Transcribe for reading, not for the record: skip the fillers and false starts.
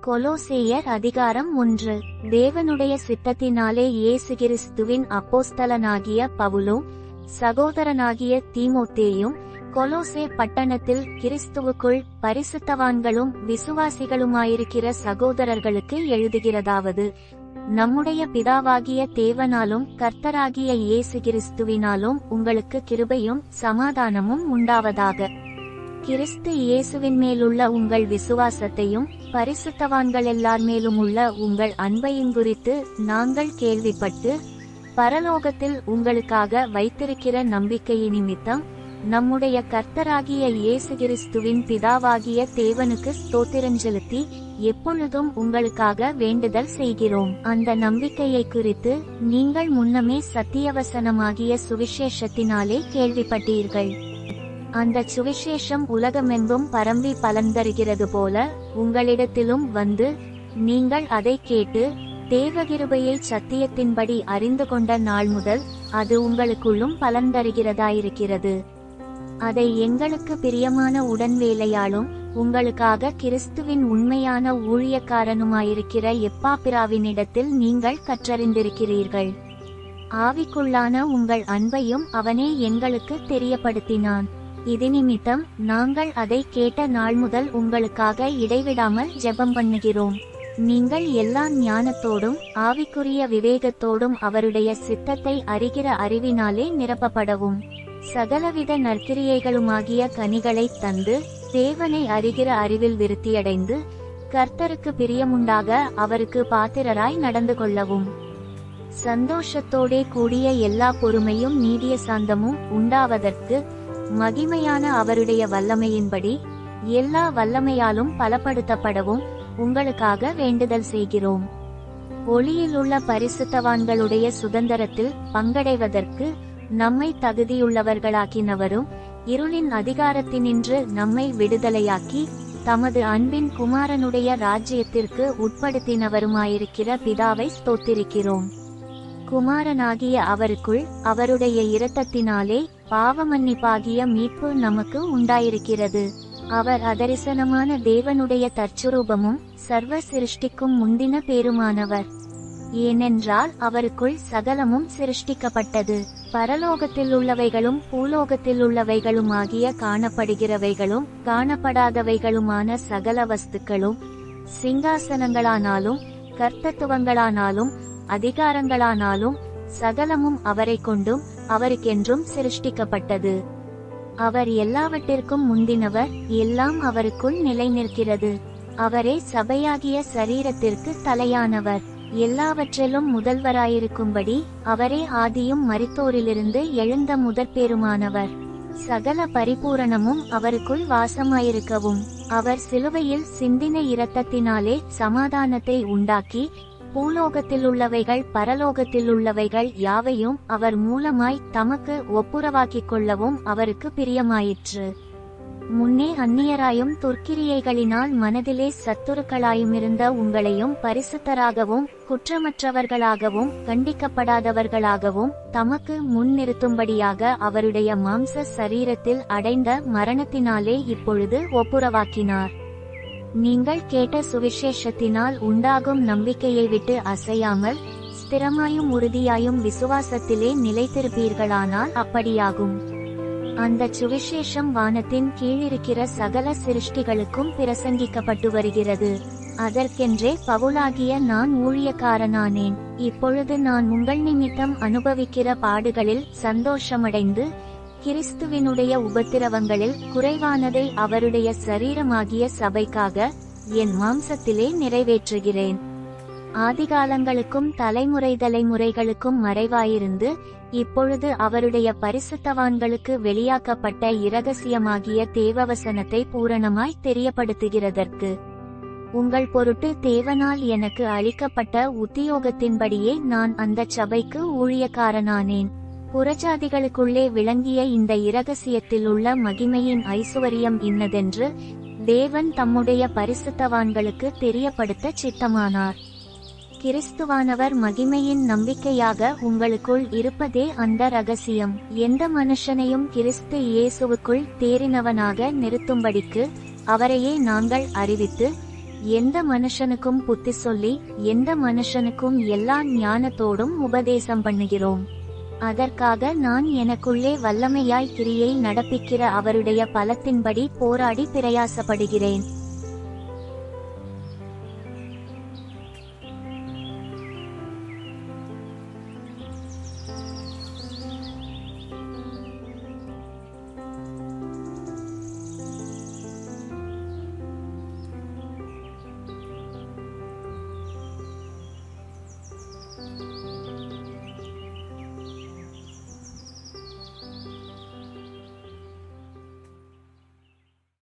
கொலோசேயர் அதிகாரம் 1. தேவனுடைய சித்தத்தினாலே இயேசு கிறிஸ்துவின் அப்போஸ்தலனாகிய பவுலும் சகோதரனாகிய தீமோத்தேயும் கொலோசே பட்டணத்தில் கிறிஸ்துவுக்குள் பரிசுத்தவான்களும் விசுவாசிகளுமாயிருக்கிற சகோதரர்களுக்கு எழுதுகிறதாவது, நம்முடைய பிதாவாகிய தேவனாலும் கர்த்தராகிய இயேசு கிறிஸ்துவினாலும் உங்களுக்கு கிருபையும் சமாதானமும் உண்டாவதாக. கிறிஸ்து இயேசுவின் மேலுள்ள உங்கள் விசுவாசத்தையும் பரிசுத்தவான்கள் எல்லார் மேலும் உள்ள உங்கள் அன்பையும் குறித்து நாங்கள் கேள்விப்பட்டு, பரலோகத்தில் உங்களுக்காக வைத்திருக்கிற நம்பிக்கையின் நிமித்தம் நம்முடைய கர்த்தராகிய இயேசு கிறிஸ்துவின் பிதாவாகிய தேவனுக்கு ஸ்தோத்திரஞ்செலுத்தி எப்பொழுதும் உங்களுக்காக வேண்டுதல் செய்கிறோம். அந்த நம்பிக்கையை குறித்து நீங்கள் முன்னமே சத்தியவசனமாகிய சுவிசேஷத்தினாலே கேள்விப்பட்டீர்கள். அந்த சுவிசேஷம் உலகமெங்கும் பரம்பி பலன் தருகிறது போல உங்களிடத்திலும் வந்து, நீங்கள் அதை கேட்டு தேவகிருபையை சத்தியத்தின்படி அறிந்து கொண்ட நாள் முதல் அது உங்களுக்குள்ளும் பலன் தருகிறதாயிருக்கிறது. அதை எங்களுக்கு பிரியமான உடன்வேலையாலும் உங்களுக்காக கிறிஸ்துவின் உண்மையான ஊழியக்காரனுமாயிருக்கிற எப்பாப்பிராவினிடத்தில் நீங்கள் கற்றறிந்திருக்கிறீர்கள். ஆவிக்குள்ளான உங்கள் அன்பையும் அவனே எங்களுக்கு தெரியப்படுத்தினான். இது நிமித்தம் நாங்கள் அதை கேட்ட நாள் முதல் உங்களுக்காக இடைவிடாமல் ஜெபம் பண்ணுகிறோம். நீங்கள் எல்லா ஞானத்தோடும் ஆவிக்குரிய விவேகத்தோடும் அவருடைய சித்தத்தை அறிகிற அறிவினாலே நிரப்பப்படவும், சகலவித நற்கிரியைகளுமாகிய கனிகளை தந்து தேவனை அறிகிற அறிவில் விருத்தியடைந்து கர்த்தருக்கு பிரியமுண்டாக அவருக்கு பாத்திரராய் நடந்து கொள்ளவும், சந்தோஷத்தோடே கூடிய எல்லா பொறுமையும் நீடிய சாந்தமும் உண்டாவதற்கு மகிமையான அவருடைய வல்லமையின்படி எல்லா வல்லமையாலும் பலப்படுத்தப்படவும் உங்களுக்காக வேண்டுதல் செய்கிறோம். ஒளியிலுள்ள பரிசுத்தவான்களுடைய சுதந்திரத்தில் பங்கடைவதற்கு நம்மை தகுதியுள்ளவர்களாக்கினவரும் இருளின் அதிகாரத்தினின்று நம்மை விடுதலையாக்கி தமது அன்பின் குமாரனுடைய ராஜ்யத்திற்கு உட்படுத்தினவருமாயிருக்கிற பிதாவை ஸ்தோத்திரிக்கிறோம். குமாரனாகிய அவருக்குள் அவருடைய இரத்தத்தினாலே பாவமன்னிப்பாகிய மீட்பு நமக்கு உண்டாயிருக்கிறது. அவர் அதரிசனமான தேவனுடைய தற்சுரூபமும் சர்வ சிருஷ்டிக்கும் முந்தின பேருமானவர். ஏனென்றால் அவருக்குள் சகலமும் சிருஷ்டிக்கப்பட்டது, பரலோகத்தில் உள்ளவைகளும் பூலோகத்தில் உள்ளவைகளுமாகிய காணப்படுகிறவைகளும் காணப்படாதவைகளுமான சகல வஸ்துக்களும், சிங்காசனங்களானாலும் கர்த்தத்துவங்களானாலும் அதிகாரங்களானாலும் சகலமும் அவரை கொண்டும் அவருக்கென்றும் சிருஷ்டிக்கப்பட்டது. அவர் எல்லாவற்றிற்கும் முந்தினவர், எல்லாம் அவருக்குள் நிலை நிற்கிறது. அவரே சபையாகிய சரீரத்திற்கு தலையானவர். எல்லாவற்றிலும் முதல்வராயிருக்கும்படி அவரே ஆதியும் மரித்தோரிலிருந்து எழுந்த முதற்பேருமானவர். சகல பரிபூரணமும் அவருக்குள் வாசமாயிருக்கவும், அவர் சிலுவையில் சிந்தின இரத்தத்தினாலே சமாதானத்தை உண்டாக்கி பூலோகத்திலுள்ளவைகள் பரலோகத்திலுள்ளவைகள் யாவையும் அவர் மூலமாய் தமக்கு ஒப்புரவாக்கிக் கொள்ளவும் அவருக்கு பிரியமாயிற்று. முன்னே அந்நியராயும் துர்க்கிரியைகளினால் மனதிலே சத்துருக்களாயுமிருந்த உங்களையும் பரிசுத்தராகவும் குற்றமற்றவர்களாகவும் கண்டிக்கப்படாதவர்களாகவும் தமக்கு முன்னிறுத்தும்படியாக அவருடைய மாம்ச சரீரத்தில் அடைந்த மரணத்தினாலே இப்பொழுது ஒப்புரவாக்கினார். நீங்கள் கேட்ட சுவிசேஷத்தினால் உண்டாகும் நம்பிக்கையை விட்டு அசையாமல் ஸ்திரமாயும் உறுதியாயும் விசுவாசத்திலே நிலைத்திருப்பீர்களானால் அப்படியாகும். அந்த சுவிசேஷம் வானத்தின் கீழிருக்கிற சகல சிருஷ்டிகளுக்கும் பிரசங்கிக்கப்பட்டு வருகிறது. அதற்கென்றே பவுலாகிய நான் ஊழியக்காரனானேன். இப்பொழுது நான் உங்கள் நிமித்தம் அனுபவிக்கிற பாடுகளில் சந்தோஷமடைந்து கிறிஸ்துவினுடைய உபத்திரவங்களில் குறைவானதை அவருடைய சரீரமாகிய சபைக்காக என் மாம்சத்திலே நிறைவேற்றுகிறேன். ஆதிகாலங்களுக்கும் தலைமுறைகளுக்கும் மறைவாயிருந்து இப்பொழுது அவருடைய பரிசுத்தவான்களுக்கு வெளியாக்கப்பட்ட இரகசியமாகிய தேவவசனத்தை பூரணமாய் தெரியப்படுத்துகிறதற்கு உங்கள் பொருட்டு தேவனால் எனக்கு அளிக்கப்பட்ட உத்தியோகத்தின்படியே நான் அந்த சபைக்கு ஊழியக்காரனானேன். புறஜாதிகளுக்குள்ளே விளங்கிய இந்த இரகசியத்தில் உள்ள மகிமையின் ஐசுவரியம் இன்னதென்று தேவன் தம்முடைய பரிசுத்தவான்களுக்கு தெரியப்படுத்த சித்தமானார். கிறிஸ்துவானவர் மகிமையின் நம்பிக்கையாக உங்களுக்குள் இருப்பதே அந்த ரகசியம். எந்த மனுஷனையும் கிறிஸ்து இயேசுவுக்குள் தேறினவனாக நிறுத்தும்படிக்கு அவரையே நாங்கள் அறிவித்து எந்த மனுஷனுக்கும் புத்தி சொல்லி எந்த மனுஷனுக்கும் எல்லா ஞானத்தோடும் உபதேசம் பண்ணுகிறோம். அதற்காக நான் எனக்குள்ளே வல்லமையாய் கிரியை நடப்பிக்கிற அவருடைய பலத்தின்படி போராடி பிரயாசப்படுகிறேன்.